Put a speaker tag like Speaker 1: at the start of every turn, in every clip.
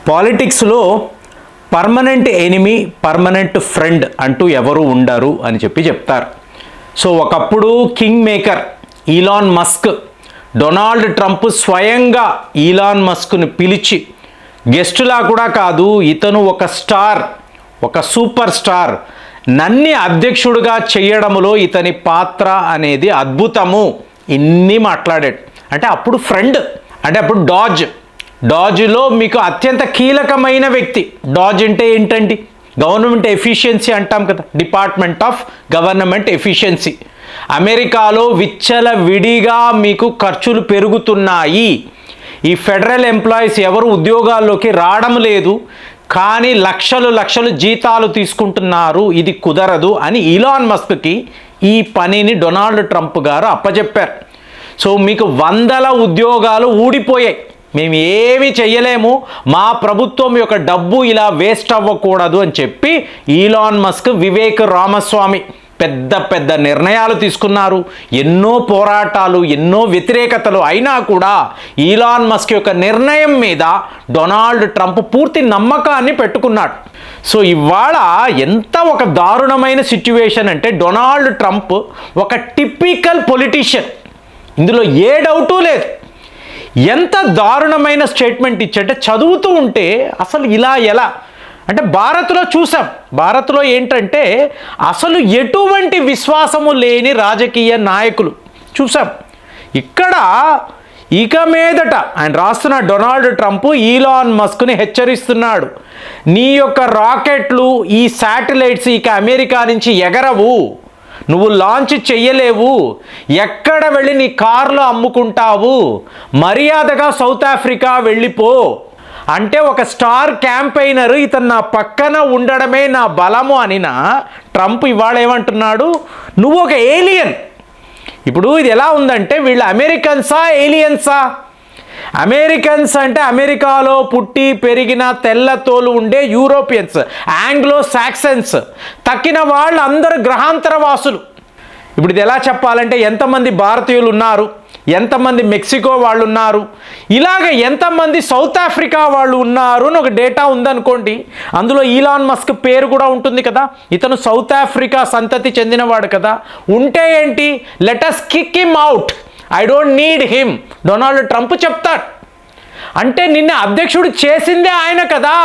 Speaker 1: పాలిటిక్స్లో permanent enemy permanent friend అంటూ ఎవరు ఉండరు అని చెప్తారు. సో ఒకప్పుడు king maker Elon Musk, Donald Trump స్వయంగా ఈలాన్ మస్క్ని పిలిచి గెస్టులా కూడా కాదు, ఇతను ఒక స్టార్, ఒక సూపర్ స్టార్, నన్ను అధ్యక్షుడిగా చేయడంలో ఇతని పాత్ర అనేది అద్భుతము, ఇన్ని మాట్లాడాడు. అంటే అప్పుడు ఫ్రెండ్, అంటే అప్పుడు డాజ్లో మీకు అత్యంత కీలకమైన వ్యక్తి. డాజ్ అంటే ఏంటండి? గవర్నమెంట్ ఎఫిషియన్సీ అంటాం కదా, డిపార్ట్మెంట్ ఆఫ్ గవర్నమెంట్ ఎఫిషియన్సీ. అమెరికాలో విచ్చల విడిగా మీకు ఖర్చులు పెరుగుతున్నాయి. ఈ ఫెడరల్ ఎంప్లాయీస్ ఎవరు ఉద్యోగాల్లోకి రావడం లేదు, కానీ లక్షలు జీతాలు తీసుకుంటున్నారు, ఇది కుదరదు అని ఈలాన్ మస్క్కి ఈ పనిని డొనాల్డ్ ట్రంప్ గారు అప్పచెప్పారు. సో మీకు వందల ఉద్యోగాలు ఊడిపోయాయి, మేము ఏమీ చెయ్యలేము, మా ప్రభుత్వం యొక్క డబ్బు ఇలా వేస్ట్ అవ్వకూడదు అని చెప్పి ఈలాన్ మస్క్, వివేక్ రామస్వామి పెద్ద నిర్ణయాలు తీసుకున్నారు. ఎన్నో పోరాటాలు, ఎన్నో వ్యతిరేకతలు అయినా కూడా ఈలాన్ మస్క్ యొక్క నిర్ణయం మీద డొనాల్డ్ ట్రంప్ పూర్తి నమ్మకాన్ని పెట్టుకున్నాడు. సో ఇవాళ ఎంత ఒక దారుణమైన సిచ్యువేషన్ అంటే, డొనాల్డ్ ట్రంప్ ఒక టిపికల్ పొలిటీషియన్, ఇందులో ఏ డౌటు లేదు. ఎంత దారుణమైన స్టేట్మెంట్ ఇచ్చంటే, చదువుతూ ఉంటే అసలు ఇలా ఎలా అంటే, భారత్లో చూసాం, భారత్లో ఏంటంటే అసలు ఎటువంటి విశ్వాసము లేని రాజకీయ నాయకులు చూసాం. ఇక్కడ ఇక మీదట ఆయన రాస్తున్న డొనాల్డ్ ట్రంప్ ఈలాన్ మస్క్ని హెచ్చరిస్తున్నాడు, నీ యొక్క రాకెట్లు, ఈ శాటిలైట్స్ ఇక అమెరికా నుంచి ఎగరవు, నువ్వు లాంచ్ చెయ్యలేవు, ఎక్కడ వెళ్ళి నీ కార్లో అమ్ముకుంటావు, మర్యాదగా సౌత్ ఆఫ్రికా వెళ్ళిపో. అంటే ఒక స్టార్ క్యాంపెయినర్ ఇతను నా పక్కన ఉండడమే నా బలము అనిన ట్రంప్ ఇవాళ ఏమంటున్నాడు, నువ్వు ఒక ఏలియన్. ఇప్పుడు ఇది ఎలా ఉందంటే, వీళ్ళు అమెరికన్సా ఏలియన్సా? అమెరికన్స్ అంటే అమెరికాలో పుట్టి పెరిగిన తెల్ల తోలు ఉండే యూరోపియన్స్, ఆంగ్లో సాక్సన్స్, తక్కిన వాళ్ళు అందరూ గ్రహాంతర వాసులు. ఇప్పుడు ఇది ఎలా చెప్పాలంటే, ఎంతమంది భారతీయులు ఉన్నారు, ఎంతమంది మెక్సికో వాళ్ళు ఉన్నారు, ఇలాగ ఎంతమంది సౌత్ ఆఫ్రికా వాళ్ళు ఉన్నారు అని ఒక డేటా ఉందనుకోండి, అందులో ఈలాన్ మస్క్ పేరు కూడా ఉంటుంది కదా, ఇతను సౌత్ ఆఫ్రికా సంతతి చెందినవాడు కదా. ఉంటే ఏంటి, let us kick him out, I don't need him, Donald Trump చెప్తాడు. అంటే నిన్న అధ్యక్షుడు చేసిందే ఆయన కదా,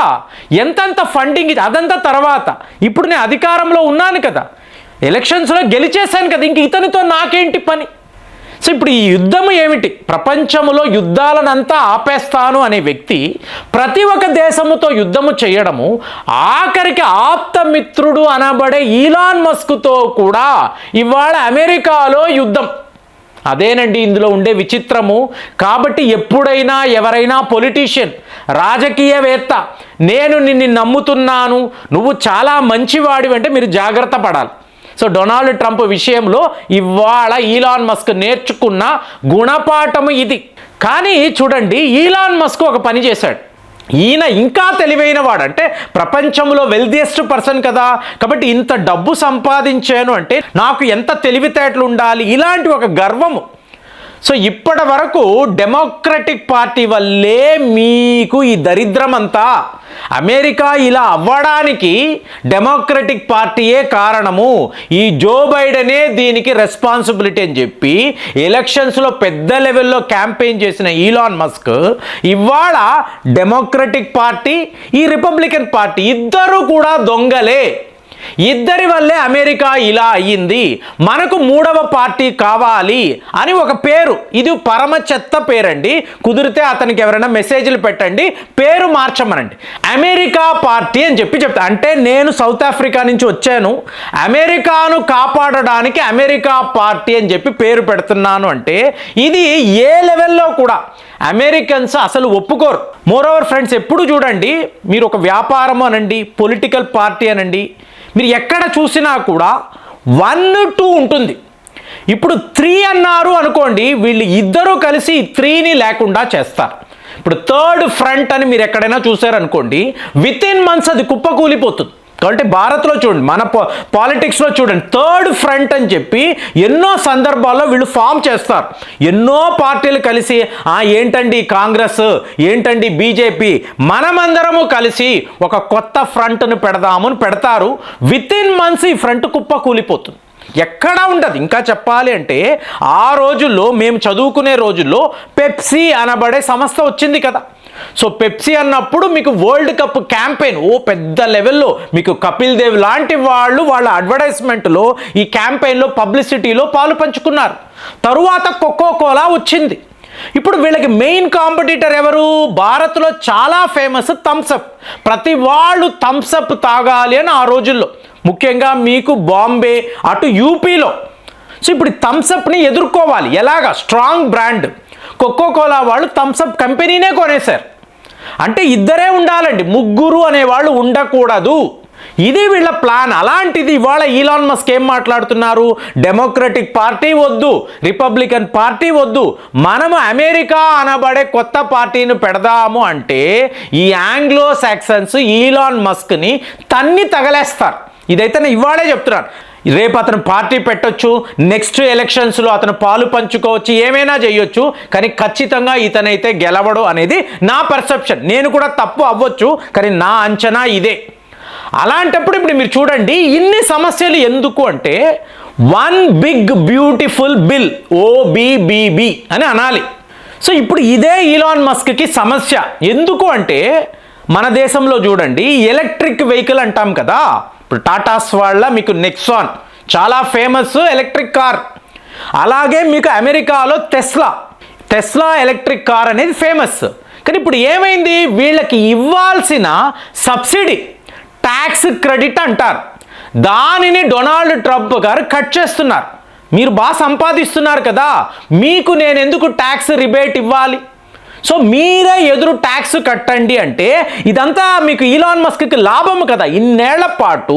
Speaker 1: ఎంతంత ఫండింగ్ అదంతా తర్వాత, ఇప్పుడు నేను అధికారంలో ఉన్నాను కదా, ఎలక్షన్స్లో గెలిచేశాను కదా, ఇంక ఇతనితో నాకేంటి పని? సో ఇప్పుడు ఈ యుద్ధం ఏమిటి? ప్రపంచంలో యుద్ధాలనంతా ఆపేస్తాను అనే వ్యక్తి ప్రతి ఒక్క దేశముతో యుద్ధము చేయడము, ఆఖరికి ఆప్తమిత్రుడు అనబడే ఈలాన్ మస్క్తో కూడా ఇవాళ అమెరికాలో యుద్ధం. అదేనండి ఇందులో ఉండే విచిత్రము. కాబట్టి ఎప్పుడైనా ఎవరైనా పొలిటీషియన్, రాజకీయవేత్త, నేను నిన్ను నమ్ముతున్నాను, నువ్వు చాలా మంచివాడివి అంటే మీరు జాగ్రత్త పడాలి. సో డొనాల్డ్ ట్రంప్ విషయంలో ఇవాళ ఈలాన్ మస్క్ నేర్చుకున్న గుణపాఠము ఇది. కానీ చూడండి, ఈలాన్ మస్క్ ఒక పని చేశాడు, ఈయన ఇంకా తెలివైన వాడు, అంటే ప్రపంచంలో వెల్దియెస్ట్ పర్సన్ కదా, కాబట్టి ఇంత డబ్బు సంపాదించాను అంటే నాకు ఎంత తెలివితేటలు ఉండాలి, ఇలాంటి ఒక గర్వము. సో ఇప్పటి వరకు డెమోక్రటిక్ పార్టీ వల్లే మీకు ఈ దరిద్రం అంతా. అమెరికా ఇలా అవ్వడానికి డెమోక్రటిక్ పార్టీయే కారణము, ఈ జో బైడెనే దీనికి రెస్పాన్సిబిలిటీ అని చెప్పి ఎలక్షన్స్లో పెద్ద లెవెల్లో క్యాంపెయిన్ చేసిన ఈలాన్ మస్క్ ఇవాళ డెమోక్రటిక్ పార్టీ, ఈ రిపబ్లికన్ పార్టీ ఇద్దరు కూడా దొంగలే, ఇద్దరి వల్లే అమెరికా ఇలా అయ్యింది, మనకు మూడవ పార్టీ కావాలి అని ఒక పేరు, ఇది పరమ చెత్త పేరండి. కుదిరితే అతనికి ఎవరైనా మెసేజ్లు పెట్టండి, పేరు మార్చమనండి, అమెరికా పార్టీ అని చెప్తా. అంటే నేను సౌత్ ఆఫ్రికా నుంచి వచ్చాను, అమెరికాను కాపాడడానికి అమెరికా పార్టీ అని చెప్పి పేరు పెడుతున్నాను అంటే ఇది ఏ లెవెల్లో కూడా అమెరికన్స్ అసలు ఒప్పుకోరు. మోరోవర్ ఫ్రెండ్స్, ఎప్పుడు చూడండి, మీరు ఒక వ్యాపారం అనండి, పొలిటికల్ పార్టీ అనండి, మీరు ఎక్కడ చూసినా కూడా 1, 2 ఉంటుంది. ఇప్పుడు 3 అన్నారు అనుకోండి, వీళ్ళు ఇద్దరూ కలిసి 3ని లేకుండా చేస్తారు. ఇప్పుడు థర్డ్ ఫ్రంట్ అని మీరు ఎక్కడైనా చూసారనుకోండి, విత్ ఇన్ మంత్స్ అది కుప్పకూలిపోతుంది. కాబట్టి భారత్లో చూడండి, మన పాలిటిక్స్లో చూడండి, థర్డ్ ఫ్రంట్ అని చెప్పి ఎన్నో సందర్భాల్లో వీళ్ళు ఫామ్ చేస్తారు. ఎన్నో పార్టీలు కలిసి ఏంటండి కాంగ్రెస్, ఏంటండి బీజేపీ, మనమందరము కలిసి ఒక కొత్త ఫ్రంట్ను పెడదామని పెడతారు. విత్ ఇన్ మంత్స్ ఈ ఫ్రంట్ కుప్ప కూలిపోతుంది, ఎక్కడా ఉండదు. ఇంకా చెప్పాలి అంటే ఆ రోజుల్లో, మేము చదువుకునే రోజుల్లో పెప్సీ అనబడే సంస్థ వచ్చింది కదా. సో పెప్సీ అన్నప్పుడు మీకు వరల్డ్ కప్ క్యాంపెయిన్ పెద్ద లెవెల్లో, మీకు కపిల్ దేవ్ లాంటి వాళ్ళు వాళ్ళ అడ్వర్టైజ్మెంట్లో ఈ క్యాంపెయిన్లో పబ్లిసిటీలో పాలు పంచుకున్నారు. తరువాత కోకోకోలా వచ్చింది. ఇప్పుడు వీళ్ళకి మెయిన్ కాంపిటీటర్ ఎవరు? భారత్లో చాలా ఫేమస్ థమ్సప్. ప్రతి వాళ్ళు థమ్సప్ తాగాలి అని ఆ రోజుల్లో, ముఖ్యంగా మీకు బాంబే అటు యూపీలో. సో ఇప్పుడు థమ్సప్ని ఎదుర్కోవాలి ఎలాగా? స్ట్రాంగ్ బ్రాండ్ కోకోకోలా వాళ్ళు థమ్సప్ కంపెనీనే కొనేశారు. అంటే ఇద్దరే ఉండాలండి, ముగ్గురు అనేవాళ్ళు ఉండకూడదు. ఇది వీళ్ళ ప్లాన్. అలాంటిది ఇవాళ ఈలాన్ మస్క్ ఏం మాట్లాడుతున్నారు? డెమోక్రటిక్ పార్టీ వద్దు, రిపబ్లికన్ పార్టీ వద్దు, మనము అమెరికా అనబడే కొత్త పార్టీని పెడదాము అంటే ఈ ఆంగ్లో సాక్సన్స్ ఈలాన్ మస్క్ని తన్ని తగలేస్తారు. ఇదైతే నేను ఇవాళే చెప్తున్నాను. రేపు అతను పార్టీ పెట్టొచ్చు, నెక్స్ట్ ఎలక్షన్స్లో అతను పాలు పంచుకోవచ్చు, ఏమైనా చేయొచ్చు, కానీ ఖచ్చితంగా ఇతనైతే గెలవడు అనేది నా పర్సెప్షన్. నేను కూడా తప్పు అవ్వచ్చు, కానీ నా అంచనా ఇదే. అలాంటప్పుడు ఇప్పుడు మీరు చూడండి, ఇన్ని సమస్యలు ఎందుకు అంటే one big beautiful bill, OBBB అని అనాలి. సో ఇప్పుడు ఇదే ఈలాన్ మస్క్కి సమస్య. ఎందుకు అంటే మన దేశంలో చూడండి, ఎలక్ట్రిక్ వెహికల్ అంటాం కదా. ఇప్పుడు టాటాస్ వాళ్ళ మీకు నెక్సాన్ చాలా ఫేమస్ ఎలక్ట్రిక్ కార్. అలాగే మీకు అమెరికాలో టెస్లా ఎలక్ట్రిక్ కార్ అనేది ఫేమస్. కానీ ఇప్పుడు ఏమైంది? వీళ్ళకి ఇవ్వాల్సిన సబ్సిడీ, ట్యాక్స్ క్రెడిట్ అంటారు, దానిని డొనాల్డ్ ట్రంప్ గారు కట్ చేస్తున్నారు. మీరు బాగా సంపాదిస్తున్నారు కదా, మీకు నేను ఎందుకు ట్యాక్స్ రిబేట్ ఇవ్వాలి? సో మీరే ఎదురు ట్యాక్స్ కట్టండి అంటే ఇదంతా మీకు ఈలాన్ మస్క్కి లాభం కదా. ఇన్నేళ్ల పాటు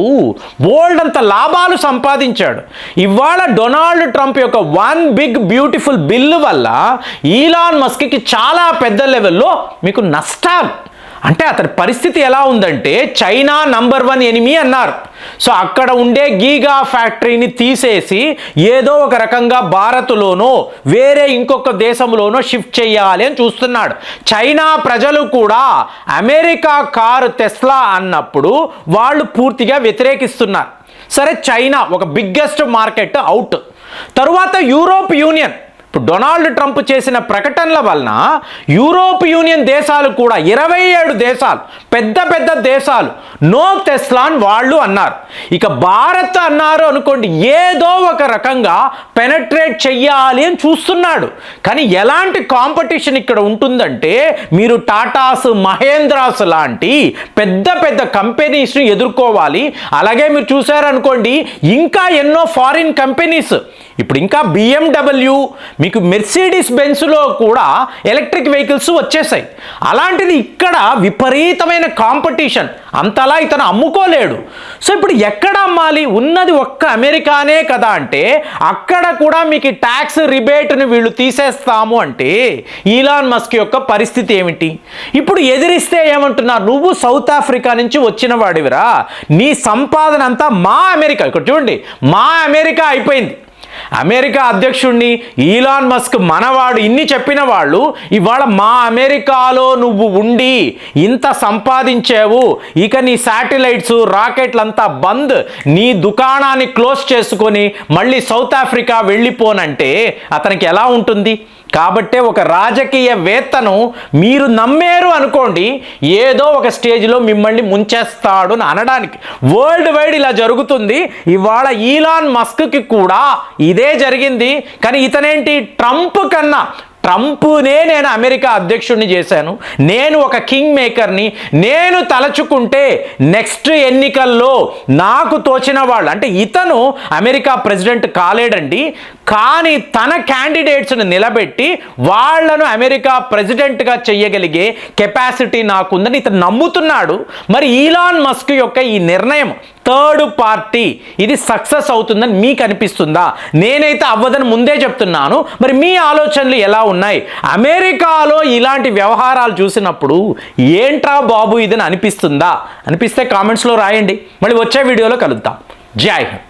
Speaker 1: బోల్డ్ అంత లాభాలు సంపాదించాడు. ఇవాళ డొనాల్డ్ ట్రంప్ యొక్క వన్ బిగ్ బ్యూటిఫుల్ బిల్లు వల్ల ఈలాన్ మస్క్కి చాలా పెద్ద లెవెల్లో మీకు నష్టాలు. అంటే అతని పరిస్థితి ఎలా ఉందంటే చైనా నంబర్ 1 ఎనిమీ అన్నారు. సో అక్కడ ఉండే గీగా ఫ్యాక్టరీని తీసేసి ఏదో ఒక రకంగా భారత్లోనో వేరే ఇంకొక దేశంలోనో షిఫ్ట్ చేయాలి అని చూస్తున్నాడు. చైనా ప్రజలు కూడా అమెరికా కారు టెస్లా అన్నప్పుడు వాళ్ళు పూర్తిగా వ్యతిరేకిస్తున్నారు. సరే, చైనా ఒక బిగ్గెస్ట్ మార్కెట్ అవుట్. తరువాత యూరోప్ యూనియన్, ఇప్పుడు డొనాల్డ్ ట్రంప్ చేసిన ప్రకటనల వలన యూరోప్ యూనియన్ దేశాలు కూడా 27 దేశాలు, పెద్ద పెద్ద దేశాలు నో టెస్లాన్ వాళ్ళు అన్నారు. ఇక భారత్ అన్నారు అనుకోండి, ఏదో ఒక రకంగా పెనట్రేట్ చెయ్యాలి అని చూస్తున్నాడు. కానీ ఎలాంటి కాంపిటీషన్ ఇక్కడ ఉంటుందంటే మీరు టాటాస్, మహేంద్రాస్ లాంటి పెద్ద పెద్ద కంపెనీస్ని ఎదుర్కోవాలి. అలాగే మీరు చూసారనుకోండి, ఇంకా ఎన్నో ఫారిన్ కంపెనీస్, ఇప్పుడు ఇంకా BMW, మీకు మెర్సిడీస్ బెన్స్లో కూడా ఎలక్ట్రిక్ వెహికల్స్ వచ్చేసాయి. అలాంటిది ఇక్కడ విపరీతమైన కాంపిటీషన్, అంతలా ఇతను అమ్ముకోలేడు. సో ఇప్పుడు ఎక్కడ అమ్మాలి? ఉన్నది ఒక్క అమెరికానే కదా అంటే అక్కడ కూడా మీకు ట్యాక్స్ రిబేట్ని వీళ్ళు తీసేస్తాము అంటే ఈలాన్ మస్క్ యొక్క పరిస్థితి ఏమిటి? ఇప్పుడు ఎదిరిస్తే ఏమంటున్నారు? నువ్వు సౌత్ ఆఫ్రికా నుంచి వచ్చిన వాడివిరా, నీ సంపాదన అంతా మా అమెరికా, ఇక్కడ చూడండి మా అమెరికా అయిపోయింది. అమెరికా అధ్యక్షుడిని ఈలాన్ మస్క్ మనవాడు ఇన్ని చెప్పిన వాళ్ళు ఇవాళ మా అమెరికాలో నువ్వు ఉండి ఇంత సంపాదించావు, ఇక నీ శాటిలైట్స్ రాకెట్లంతా బంద్, నీ దుకాణాన్ని క్లోజ్ చేసుకొని మళ్ళీ సౌత్ ఆఫ్రికా వెళ్ళిపోనంటే అతనికి ఎలా ఉంటుంది? కాబట్టే ఒక రాజకీయవేత్తను మీరు నమ్మేరు అనుకోండి, ఏదో ఒక స్టేజ్లో మిమ్మల్ని ముంచేస్తాడు అని అనడానికి. వరల్డ్ వైడ్ ఇలా జరుగుతుంది. ఇవాళ ఈలాన్ మస్క్కి కూడా ఇదే జరిగింది. కానీ ఇతనేంటి, ట్రంప్నే నేను అమెరికా అధ్యక్షుడిని చేశాను, నేను ఒక కింగ్ మేకర్ని, నేను తలచుకుంటే నెక్స్ట్ ఎన్నికల్లో నాకు తోచిన వాళ్ళు, అంటే ఇతను అమెరికా ప్రెసిడెంట్ కాలేడండి, కానీ తన క్యాండిడేట్స్ని నిలబెట్టి వాళ్లను అమెరికా ప్రెసిడెంట్గా చేయగలిగే కెపాసిటీ నాకుందని ఇతను నమ్ముతున్నాడు. మరి ఈలాన్ మస్క్ యొక్క ఈ నిర్ణయం థర్డ్ పార్టీ ఇది సక్సెస్ అవుతుందని మీకు అనిపిస్తుందా? నేనైతే అవ్వదని ముందే చెప్తున్నాను. మరి మీ ఆలోచనలు ఎలా ఉన్నాయి? అమెరికాలో ఇలాంటి వ్యవహారాలు చూసినప్పుడు ఏంట్రా బాబు ఇదని అనిపిస్తుందా? అనిపిస్తే కామెంట్స్లో రాయండి. మళ్ళీ వచ్చే వీడియోలో కలుద్దాం. జై హింద్.